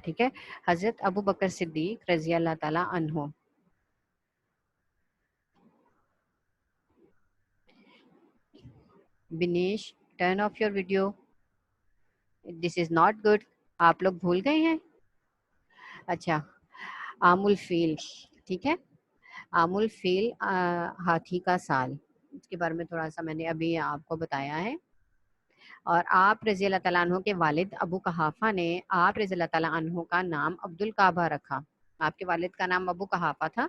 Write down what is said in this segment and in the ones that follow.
ٹھیک ہے. حضرت ابو بکر صدیق رضی اللہ تعالیٰ عنہ. Binish turn off your video. This is not good. آپ لوگ بھول گئے ہیں. اچھا. عام الفیل. ٹھیک ہے. عام الفیل ہاتھی کا سال. اس کے بارے میں تھوڑا سا میں نے ابھی آپ کو بتایا ہے. اور آپ رضی اللہ تعالیٰ عنہ کے والد ابو قحافہ نے آپ رضی اللہ تعالیٰ عنہ کا نام عبد الکعبہ رکھا. آپ کے والد کا نام ابو قحافہ تھا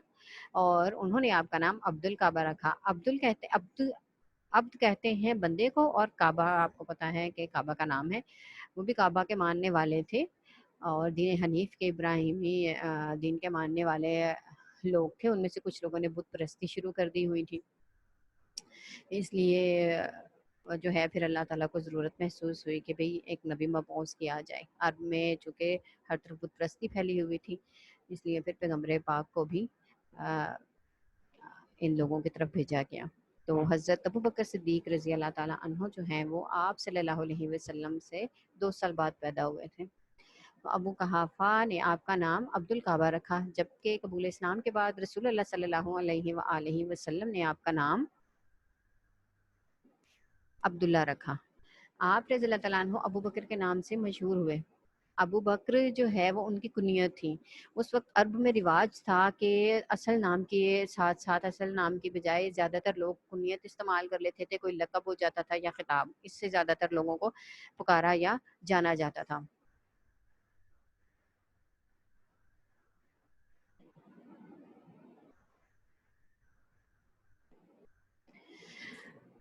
اور انہوں نے آپ کا نام عبد الکعبہ رکھا. عبد کہتے ہیں بندے کو، اور کعبہ آپ کو پتا ہے کہ کعبہ کا نام ہے. وہ بھی کعبہ کے ماننے والے تھے اور دین حنیف کے ابراہیمی دین کے ماننے والے لوگ تھے. ان میں سے کچھ لوگوں نے بت پرستی شروع کر دی ہوئی تھی. اس لیے جو ہے پھر اللہ تعالیٰ کو ضرورت محسوس ہوئی کہ بھئی ایک نبی مبعوث کیا جائے. عرب میں چونکہ ہر طرف بت پرستی پھیلی ہوئی تھی، اس لیے پھر پیغمبر پاک کو بھی ان لوگوں کی طرف بھیجا گیا. تو حضرت ابو بکر صدیق رضی اللہ تعالیٰ عنہ جو ہیں وہ آپ صلی اللہ علیہ وسلم سے 2 سال بعد پیدا ہوئے تھے. تو ابو قحافہ نے آپ کا نام عبد الکعبہ رکھا، جبکہ قبول اسلام کے بعد رسول اللہ صلی اللہ علیہ وآلہ وسلم نے آپ کا نام عبداللہ رکھا. آپ رضی اللہ تعالیٰ عنہ ابو بکر کے نام سے مشہور ہوئے. ابو بکر جو ہے وہ ان کی کنیت تھی. اس وقت عرب میں رواج تھا کہ اصل نام کے ساتھ ساتھ اصل نام کی بجائے زیادہ تر لوگ کنیت استعمال کر لیتے تھے. کوئی لقب ہو جاتا تھا یا خطاب، اس سے زیادہ تر لوگوں کو پکارا یا جانا جاتا تھا.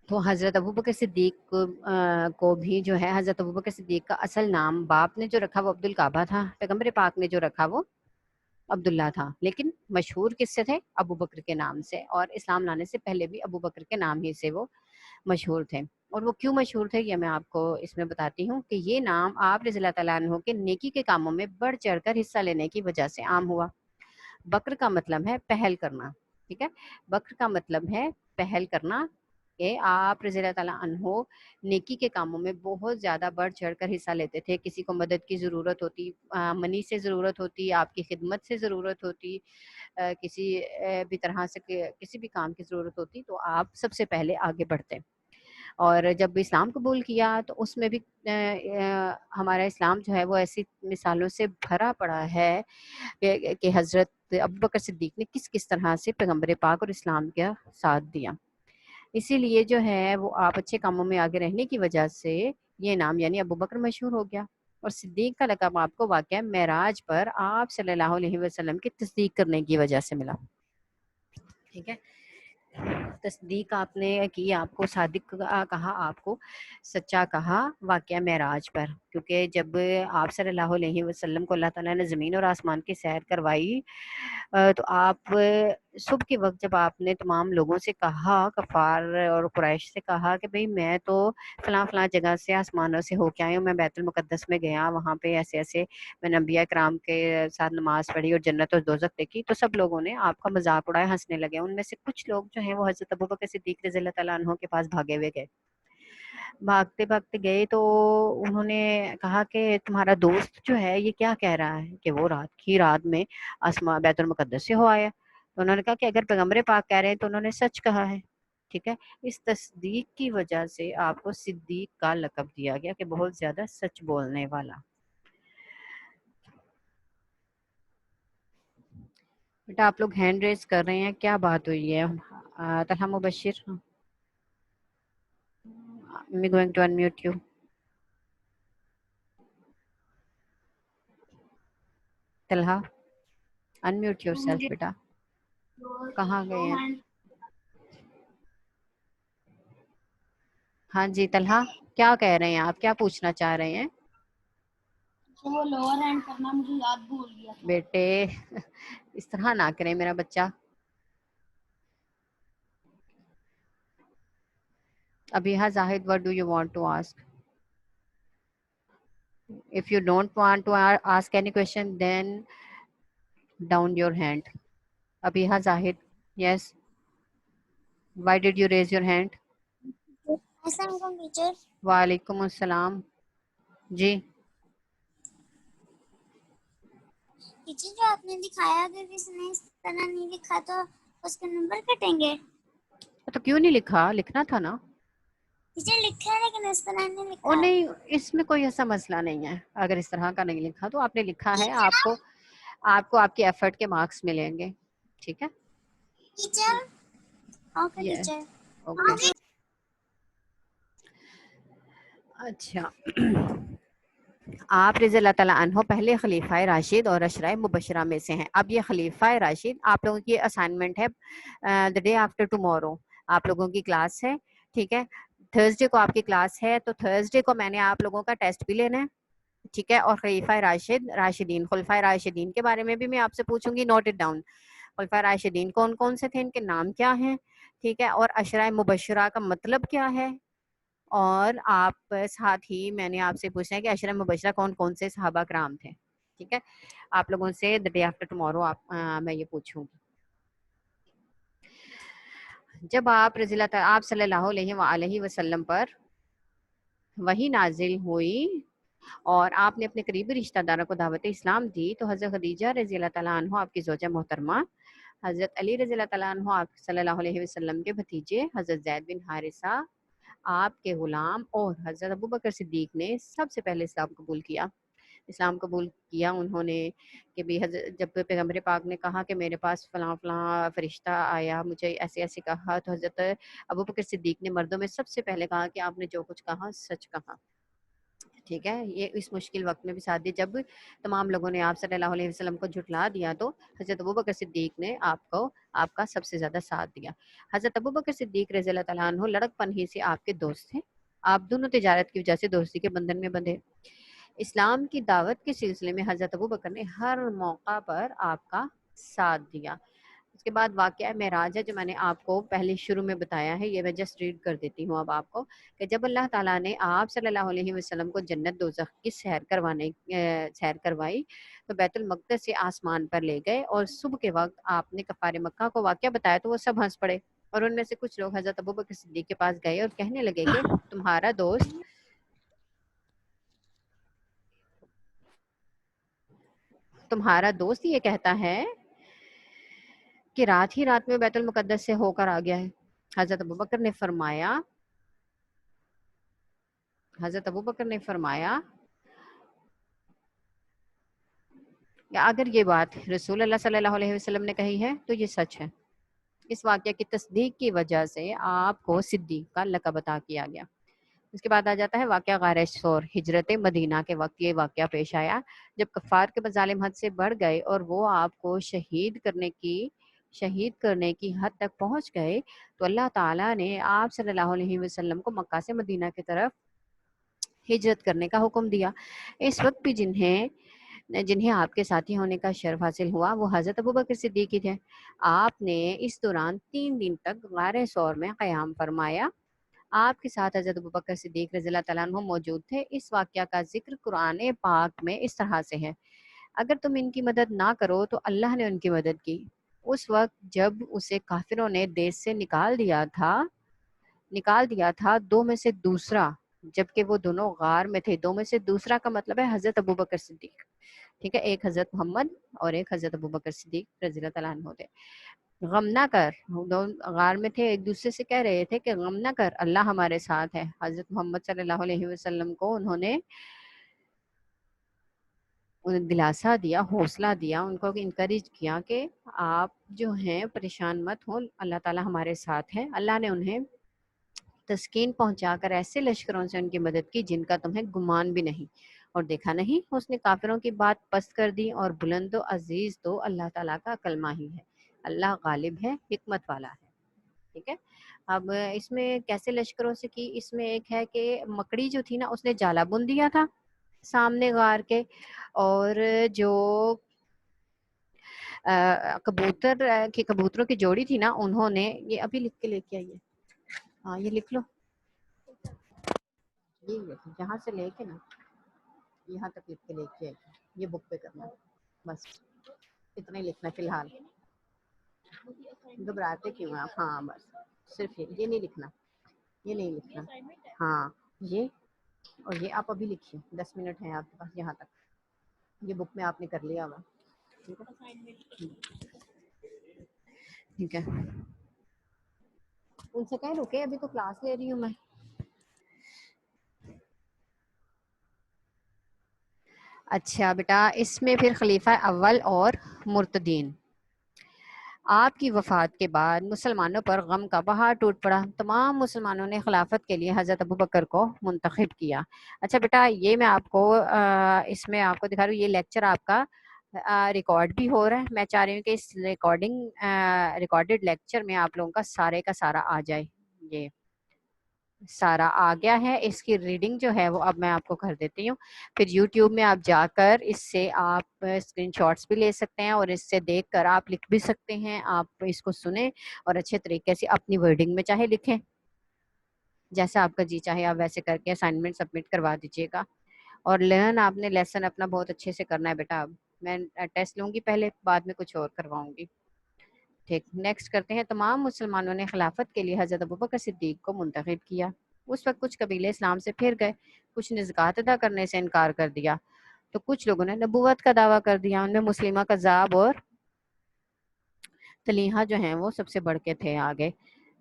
تو حضرت ابوبکر صدیق کو بھی جو ہے حضرت ابوبکر صدیق کا اصل نام باپ نے جو رکھا وہ عبد الکعبہ تھا. پیغمبر پاک نے جو رکھا وہ عبداللہ تھا، لیکن مشہور کس سے تھے؟ ابو بکر کے نام سے. اور اسلام لانے سے پہلے بھی ابو بکر کے نام ہی سے وہ مشہور تھے. اور وہ کیوں مشہور تھے یہ میں آپ کو اس میں بتاتی ہوں کہ یہ نام آپ رضی اللہ تعالیٰ عنہ کے نیکی کے کاموں میں بڑھ چڑھ کر حصہ لینے کی وجہ سے عام ہوا. بکر کا مطلب ہے پہل کرنا. ٹھیک ہے. بکر کا مطلب ہے پہل کرنا، کہ آپ رضی اللہ تعالیٰ عنہ نیکی کے کاموں میں بہت زیادہ بڑھ چڑھ کر حصہ لیتے تھے. کسی کو مدد کی ضرورت ہوتی، منی سے ضرورت ہوتی، آپ کی خدمت سے ضرورت ہوتی، کسی بھی طرح سے کسی بھی کام کی ضرورت ہوتی تو آپ سب سے پہلے آگے بڑھتے. اور جب اسلام قبول کیا تو اس میں بھی ہمارا اسلام جو ہے وہ ایسی مثالوں سے بھرا پڑا ہے کہ حضرت ابوبکر صدیق نے کس کس طرح سے پیغمبر پاک اور اسلام کا ساتھ دیا. اسی لیے جو ہے وہ آپ اچھے کاموں میں آگے رہنے کی وجہ سے یہ نام یعنی ابوبکر مشہور ہو گیا. اور صدیق کا لقب آپ کو واقعہ معراج پر آپ صلی اللہ علیہ وسلم کی تصدیق کرنے کی وجہ سے ملا. ٹھیک ہے. تصدیق آپ نے کی، آپ کو صادق کہا، آپ کو سچا کہا واقعہ معراج پر. کیونکہ جب آپ صلی اللہ علیہ وسلم کو اللہ تعالیٰ نے زمین اور آسمان کی سیر کروائی تو آپ صبح کے وقت جب آپ نے تمام لوگوں سے کہا، کفار اور قریش سے کہا کہ بھئی میں تو فلاں فلاں جگہ سے آسمانوں سے ہو کے آئی ہوں، میں بیت المقدس میں گیا، وہاں پہ ایسے ایسے میں نے انبیاء کرام کے ساتھ نماز پڑھی اور جنت اور دوزخ دیکھی، تو سب لوگوں نے آپ کا مذاق اڑایا، ہنسنے لگے. ان میں سے کچھ لوگ جو ہیں وہ حضرت ابوبکر صدیق رضی اللہ تعالیٰ عنہ کے پاس بھاگے ہوئے گئے. بھاگتے بھاگتے گئے تو انہوں نے کہا کہ تمہارا دوست جو ہے یہ کیا کہہ رہا ہے کہ وہ رات میں آسمان بیت المقدس سے ہو آیا. تو انہوں نے کہا کہ اگر پیغمبر پاک کہہ رہے ہیں تو انہوں نے سچ کہا ہے. ٹھیک ہے. اس تصدیق کی وجہ سے آپ کو صدیق کا لقب دیا گیا کہ بہت زیادہ سچ بولنے والا. بیٹا آپ لوگ ہینڈ ریز کر رہے ہیں، کیا بات ہوئی ہے؟ طلحہ مبشر، I'm going to unmute you. Talha unmute yourself بیٹا. کہاں گئے ہیں؟ ہاں جی طلحہ کیا کہہ رہے ہیں آپ، کیا پوچھنا چاہ رہے ہیں؟ وہ لوور ہینڈ کرنا مجھے یاد بھول گیا. بیٹے اس طرح نہ کریں میرا بچہ. ابیحہ زاہد what do you want to ask? If you don't want to ask any question then down your hand. ابیحہ Zahid, yes, why did you raise your hand? السلام علیکم ٹیچر. وعلیکم السلام. جی ٹیچر جو آپ نے دکھایا اگر کسی نے اس طرح نہیں لکھا تو اس کے نمبر کٹیں گے؟ تو کیوں نہیں لکھا؟ لکھنا تھا نا. ٹیچر لکھا ہے لیکن اس طرح نہیں اور لکھا ہے. نہیں، اس میں کوئی ایسا مسئلہ نہیں ہے. اگر اس طرح کا نہیں لکھا تو آپ نے لکھا ہے، ٹیچر آپ کو آپ کے ایفرٹ کے مارکس ملیں گے. ٹھیک ہے. ٹیچر اوکے یہ ٹیچر. اوکے. اچھا. آپ رضی اللہ تعالیٰ عنہ پہلے خلیفہ راشد اور عشرہ مبشرہ میں سے ہیں. اب یہ خلیفہ راشد آپ لوگوں کی اسائنمنٹ ہے دا ڈے آفٹر ٹمورو. آپ لوگوں کی کلاس ہے. ٹھیک ہے. تھرسڈے کو آپ کی کلاس ہے، تو تھرسڈے کو میں نے آپ لوگوں کا ٹیسٹ بھی لینا ہے. ٹھیک ہے. اور خلیفہ راشدین خلفۂ راشدین کے بارے میں بھی میں آپ سے پوچھوں گی. Note it down. خلفۂ راشدین کون کون سے تھے، ان کے نام کیا ہیں. ٹھیک ہے. اور عشرہ مبشرہ کا مطلب کیا ہے. اور آپ ساتھ ہی میں نے آپ سے پوچھنا ہے کہ عشرہ مبشرہ کون کون سے صحابہ کرام تھے. ٹھیک ہے. آپ لوگوں سے دا ڈے آفٹر ٹمورو میں یہ پوچھوں گی. جب آپ رضی اللہ تعالیٰ آپ صلی اللہ علیہ وآلہ وسلم پر وحی نازل ہوئی اور آپ نے اپنے قریبی رشتہ داروں کو دعوت اسلام دی، تو حضرت خدیجہ رضی اللہ تعالیٰ عنہ آپ کی زوجہ محترمہ، حضرت علی رضی اللہ تعالیٰ عنہ آپ صلی اللہ علیہ وسلم کے بھتیجے حضرت زید بن حارثہ آپ کے غلام، اور حضرت ابوبکر صدیق نے سب سے پہلے اسلام قبول کیا. انہوں نے کہ بھی جب پیغمبر پاک نے کہا کہ میرے پاس فلاں فلاں فرشتہ آیا، مجھے ایسے ایسے کہا، تو حضرت ابوبکر صدیق نے مردوں میں سب سے پہلے کہا کہ آپ نے جو کچھ کہا سچ کہا. ٹھیک ہے. یہ اس مشکل وقت میں بھی ساتھ دیا. جب تمام لوگوں نے آپ صلی اللہ علیہ وسلم کو جھٹلا دیا تو حضرت ابوبکر صدیق نے آپ کا سب سے زیادہ ساتھ دیا. حضرت ابوبکر صدیق رضی اللہ تعالیٰ عنہ لڑک پن ہی سے آپ کے دوست تھے. آپ دونوں تجارت کی وجہ سے دوستی کے بندھن میں بندھے. اسلام کی دعوت کے سلسلے میں حضرت ابوبکر نے ہر موقع پر آپ کا ساتھ دیا. اس کے بعد واقعہ معراج ہے جو میں نے آپ کو پہلے شروع میں بتایا ہے. یہ میں جسٹ ریڈ کر دیتی ہوں اب آپ کو کہ جب اللہ تعالیٰ نے آپ صلی اللہ علیہ وسلم کو جنت دوزخ کی سیر کروائی تو بیت المقدس سے آسمان پر لے گئے، اور صبح کے وقت آپ نے کفار مکہ کو واقعہ بتایا تو وہ سب ہنس پڑے. اور ان میں سے کچھ لوگ حضرت ابوبکر صدیق کے پاس گئے اور کہنے لگے کہ تمہارا دوست یہ کہتا ہے کہ رات ہی رات میں بیت المقدس سے ہو کر آ گیا ہے. حضرت ابوبکر نے فرمایا کہ اگر یہ بات رسول اللہ صلی اللہ علیہ وسلم نے کہی ہے تو یہ سچ ہے. اس واقعہ کی تصدیق کی وجہ سے آپ کو صدیق کا لقب عطا کیا گیا. اس کے بعد آ جاتا ہے واقعہ غار ثور. ہجرت مدینہ کے وقت یہ واقعہ پیش آیا جب کفار کے مظالم حد سے بڑھ گئے اور وہ آپ کو شہید کرنے کی حد تک پہنچ گئے، تو اللہ تعالیٰ نے آپ صلی اللہ علیہ وسلم کو مکہ سے مدینہ کی طرف ہجرت کرنے کا حکم دیا. اس وقت بھی جنہیں آپ کے ساتھی ہونے کا شرف حاصل ہوا وہ حضرت ابوبکر صدیق ہی تھے. آپ نے اس دوران 3 دن تک غار ثور میں قیام فرمایا. آپ کے ساتھ حضرت ابوبکر صدیق رضی اللہ تعالیٰ عنہ موجود تھے. اس واقعہ کا ذکر قرآن پاک میں اس طرح سے ہے: اگر تم ان کی مدد نہ کرو تو اللہ نے ان کی مدد کی. اس وقت جب اسے کافروں نے دیش سے نکال دیا تھا دو میں سے دوسرا، جبکہ وہ دونوں غار میں تھے. دو میں سے دوسرا کا مطلب ہے حضرت ابوبکر صدیق. ٹھیک ہے. ایک حضرت محمد اور ایک حضرت ابوبکر صدیق رضی اللہ تعالیٰ عنہ تھے. غم نہ کر، غار میں تھے، ایک دوسرے سے کہہ رہے تھے کہ غم نہ کر، اللہ ہمارے ساتھ ہے. حضرت محمد صلی اللہ علیہ وسلم کو انہوں نے دلاسا دیا، حوصلہ دیا، ان کو انکریج کیا کہ آپ جو ہیں پریشان مت ہوں، اللہ تعالیٰ ہمارے ساتھ ہے. اللہ نے انہیں تسکین پہنچا کر ایسے لشکروں سے ان کی مدد کی جن کا تمہیں گمان بھی نہیں. اور دیکھا نہیں اس نے کافروں کی بات پست کر دی، اور بلند و عزیز تو اللہ تعالیٰ کا کلمہ ہی ہے. اللہ غالب ہے، حکمت والا ہے. ٹھیک ہے. اب اس میں کیسے لشکروں سے کی، اس میں ایک ہے کہ مکڑی جو تھی نا اس نے جالا بن دیا تھا سامنے غار کے، اور جو کبوتروں کی جوڑی تھی نا انہوں نے یہ ابھی لکھ کے لے کے آئیے. ہاں یہ لکھ لو، یہ یہاں سے لے کے نا یہاں تک لکھ کے لے کے آئیے. یہ بک پہ کرنا بس اتنا ہی لکھنا فی الحال. گھبراتے کیوں آپ؟ ہاں بس صرف یہ نہیں لکھنا، یہ نہیں لکھنا. ہاں یہ اور یہ آپ ابھی لکھیے. 10 منٹ ہیں آپ کے پاس. یہاں تک یہ بک میں آپ نے کر لیا ہوگا. ٹھیک ہے, ان سے کہیں رکے, ابھی تو کلاس لے رہی ہوں میں. اچھا بیٹا, اس میں پھر خلیفہ اول اور مرتدین. آپ کی وفات کے بعد مسلمانوں پر غم کا بہار ٹوٹ پڑا. تمام مسلمانوں نے خلافت کے لیے حضرت ابوبکر کو منتخب کیا. اچھا بیٹا, یہ میں آپ کو اس میں آپ کو دکھا رہی ہوں, یہ لیکچر آپ کا ریکارڈ بھی ہو رہا ہے. میں چاہ رہی ہوں کہ اس ریکارڈڈ لیکچر میں آپ لوگوں کا سارے کا سارا آ جائے. یہ سارا آ گیا ہے. اس کی ریڈنگ جو ہے وہ اب میں آپ کو کر دیتی ہوں. پھر یوٹیوب میں آپ جا کر اس سے آپ اسکرین شاٹس بھی لے سکتے ہیں, اور اس سے دیکھ کر آپ لکھ بھی سکتے ہیں. آپ اس کو سنیں اور اچھے طریقے سے اپنی ورڈنگ میں چاہے لکھیں, جیسا آپ کا جی چاہے آپ ویسے کر کے اسائنمنٹ سبمٹ کروا دیجیے گا. اور لرن آپ نے لیسن اپنا بہت اچھے سے کرنا ہے بیٹا. اب میں ٹیسٹ لوں گی پہلے, بعد میں کچھ اور کرواؤں گی. ٹھیک, نیکسٹ کرتے ہیں. تمام مسلمانوں نے خلافت کے لیے حضرت ابوبکر صدیق کو منتخب کیا. اس وقت کچھ قبیلے اسلام سے پھر گئے, کچھ نے زکوٰۃ ادا کرنے سے انکار کر دیا, تو کچھ لوگوں نے نبوت کا دعویٰ کر دیا. ان میں مسلمہ کذاب اور طلیحہ جو ہیں وہ سب سے بڑھ کے تھے آگے.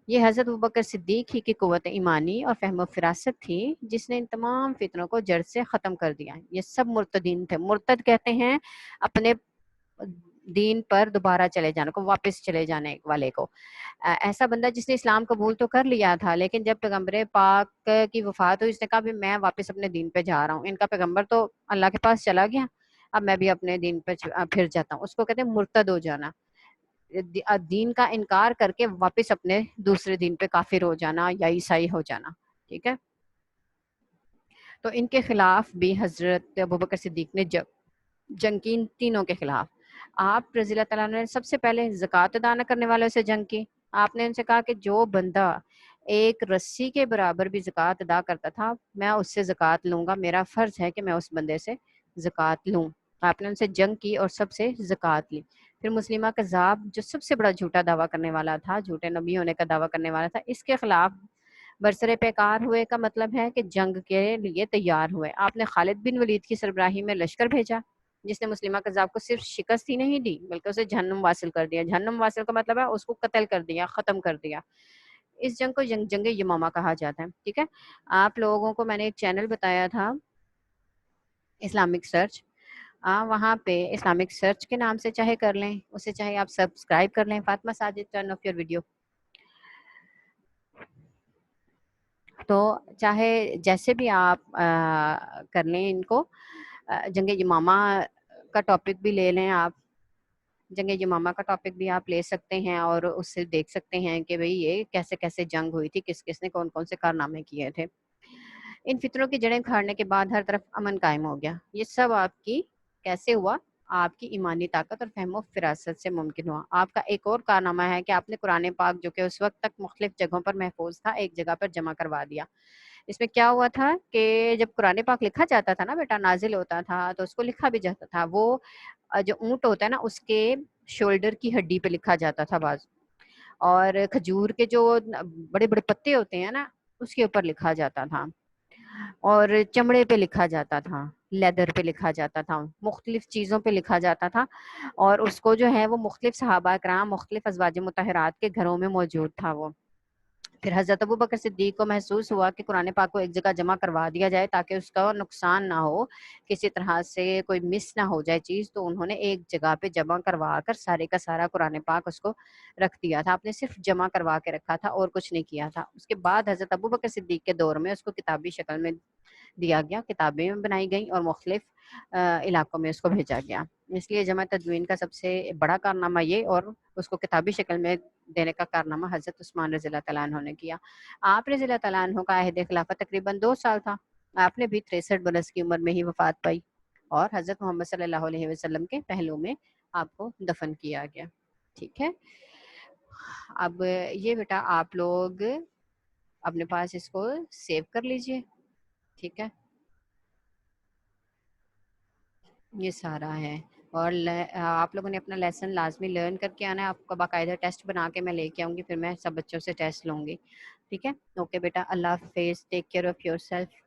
یہ حضرت ابوبکر صدیق ہی کی قوت ایمانی اور فہم و فراست تھی جس نے ان تمام فتنوں کو جڑ سے ختم کر دیا. یہ سب مرتدین تھے. مرتد کہتے ہیں اپنے دین پر دوبارہ چلے جانے کو, واپس چلے جانے والے کو. ایسا بندہ جس نے اسلام قبول تو کر لیا تھا, لیکن جب پیغمبر پاک کی وفات ہوئی, اس نے کہا بھی میں واپس اپنے دین پہ جا رہا ہوں, ان کا پیغمبر تو اللہ کے پاس چلا گیا, اب میں بھی اپنے دین پہ پھر جاتا ہوں. اس کو کہتے ہیں مرتد ہو جانا, دین کا انکار کر کے واپس اپنے دوسرے دین پہ کافر ہو جانا یا عیسائی ہو جانا. ٹھیک ہے, تو ان کے خلاف بھی حضرت ابوبکر صدیق نے جنگ کی, ان تینوں کے خلاف. آپ رضی اللہ تعالیٰ نے سب سے پہلے زکوٰۃ ادا نہ کرنے والوں سے جنگ کی. آپ نے ان سے کہا کہ جو بندہ ایک رسی کے برابر بھی زکوٰۃ ادا کرتا تھا, میں اس سے زکوٰۃ لوں گا, میرا فرض ہے کہ میں اس بندے سے زکوٰۃ لوں. آپ نے ان سے جنگ کی اور سب سے زکوٰۃ لی. پھر مسلمہ کذاب جو سب سے بڑا جھوٹا دعویٰ کرنے والا تھا, جھوٹے نبی ہونے کا دعویٰ کرنے والا تھا, اس کے خلاف برسر پیکار ہوئے کا مطلب ہے کہ جنگ کے لیے تیار ہوئے. آپ نے خالد بن ولید کی سربراہی میں لشکر بھیجا, جس نے مسلمہ کذاب کو صرف شکست ہی نہیں دی بلکہ اسے جہنم واصل کر دیا. جہنم واصل کا مطلب ہے اس کو قتل کر دیا, ختم کر دیا. اس جنگ کو جنگ یمامہ کہا جاتا ہے. ٹھیک ہے, آپ لوگوں کو میں نے ایک چینل بتایا تھا اسلامک سرچ, وہاں پہ اسلامک سرچ کے نام سے چاہے کر لیں, اسے چاہے آپ سبسکرائب کر لیں, Fatima Sajid turn off your video. تو چاہے جیسے بھی آپ کر لیں ان کو, جنگ یمامہ کا ٹاپک بھی لے لیں آپ, جنگ یمامہ کا ٹاپک بھی آپ لے سکتے ہیں اور اس سے دیکھ سکتے ہیں کہ بھئی یہ کیسے کیسے جنگ ہوئی تھی, کس کس نے کون کون سے کارنامے کیے تھے. ان فطروں کی جڑیں کھاڑنے کے بعد ہر طرف امن قائم ہو گیا. یہ سب آپ کی کیسے ہوا؟ آپ کی ایمانی طاقت اور فہم و فراست سے ممکن ہوا. آپ کا ایک اور کارنامہ ہے کہ آپ نے قرآن پاک جو کہ اس وقت تک مختلف جگہوں پر محفوظ تھا, ایک جگہ پر جمع کروا دیا. اس میں کیا ہوا تھا کہ جب قرآن پاک لکھا جاتا تھا نا بیٹا, نازل ہوتا تھا, تو اس کو لکھا بھی جاتا تھا. وہ جو اونٹ ہوتا ہے نا, اس کے شولڈر کی ہڈی پہ لکھا جاتا تھا بعض, اور کھجور کے جو بڑے بڑے پتے ہوتے ہیں نا, اس کے اوپر لکھا جاتا تھا, اور چمڑے پہ لکھا جاتا تھا, لیدر پہ لکھا جاتا تھا, مختلف چیزوں پہ لکھا جاتا تھا. اور اس کو جو ہے وہ مختلف صحابہ کرام, مختلف ازواج مطہرات کے گھروں میں موجود تھا وہ. پھر حضرت ابوبکر صدیق کو محسوس ہوا کہ قرآن پاک کو ایک جگہ جمع کروا دیا جائے تاکہ اس کا نقصان نہ ہو, کسی طرح سے کوئی مس نہ ہو جائے چیز. تو انہوں نے ایک جگہ پہ جمع کروا کر سارے کا سارا قرآن پاک اس کو رکھ دیا تھا. آپ نے صرف جمع کروا کے رکھا تھا اور کچھ نہیں کیا تھا. اس کے بعد حضرت ابوبکر صدیق کے دور میں اس کو کتابی شکل میں دیا گیا, کتابیں بنائی گئیں اور مختلف علاقوں میں اس کو بھیجا گیا. اس لیے جمع تدوین کا سب سے بڑا کارنامہ یہ, اور اس کو کتابی شکل میں دینے کا کارنامہ حضرت عثمان رضی اللہ تعالیٰ عنہ نے کیا. آپ رضی اللہ تعالیٰ عنہ کا عہد خلافت تقریباً 2 سال تھا. آپ نے بھی 63 برس کی عمر میں ہی وفات پائی, اور حضرت محمد صلی اللہ علیہ وسلم کے پہلو میں آپ کو دفن کیا گیا. ٹھیک ہے, اب یہ بیٹا آپ لوگ اپنے پاس اس کو سیو کر لیجئے. ٹھیک ہے, یہ سارا ہے. اور آپ لوگوں نے اپنا لیسن لازمی لرن کر کے آنا ہے. آپ کا باقاعدہ ٹیسٹ بنا کے میں لے کے آؤں گی, پھر میں سب بچوں سے ٹیسٹ لوں گی. ٹھیک ہے, اوکے بیٹا, اللہ حافظ, take care of your self.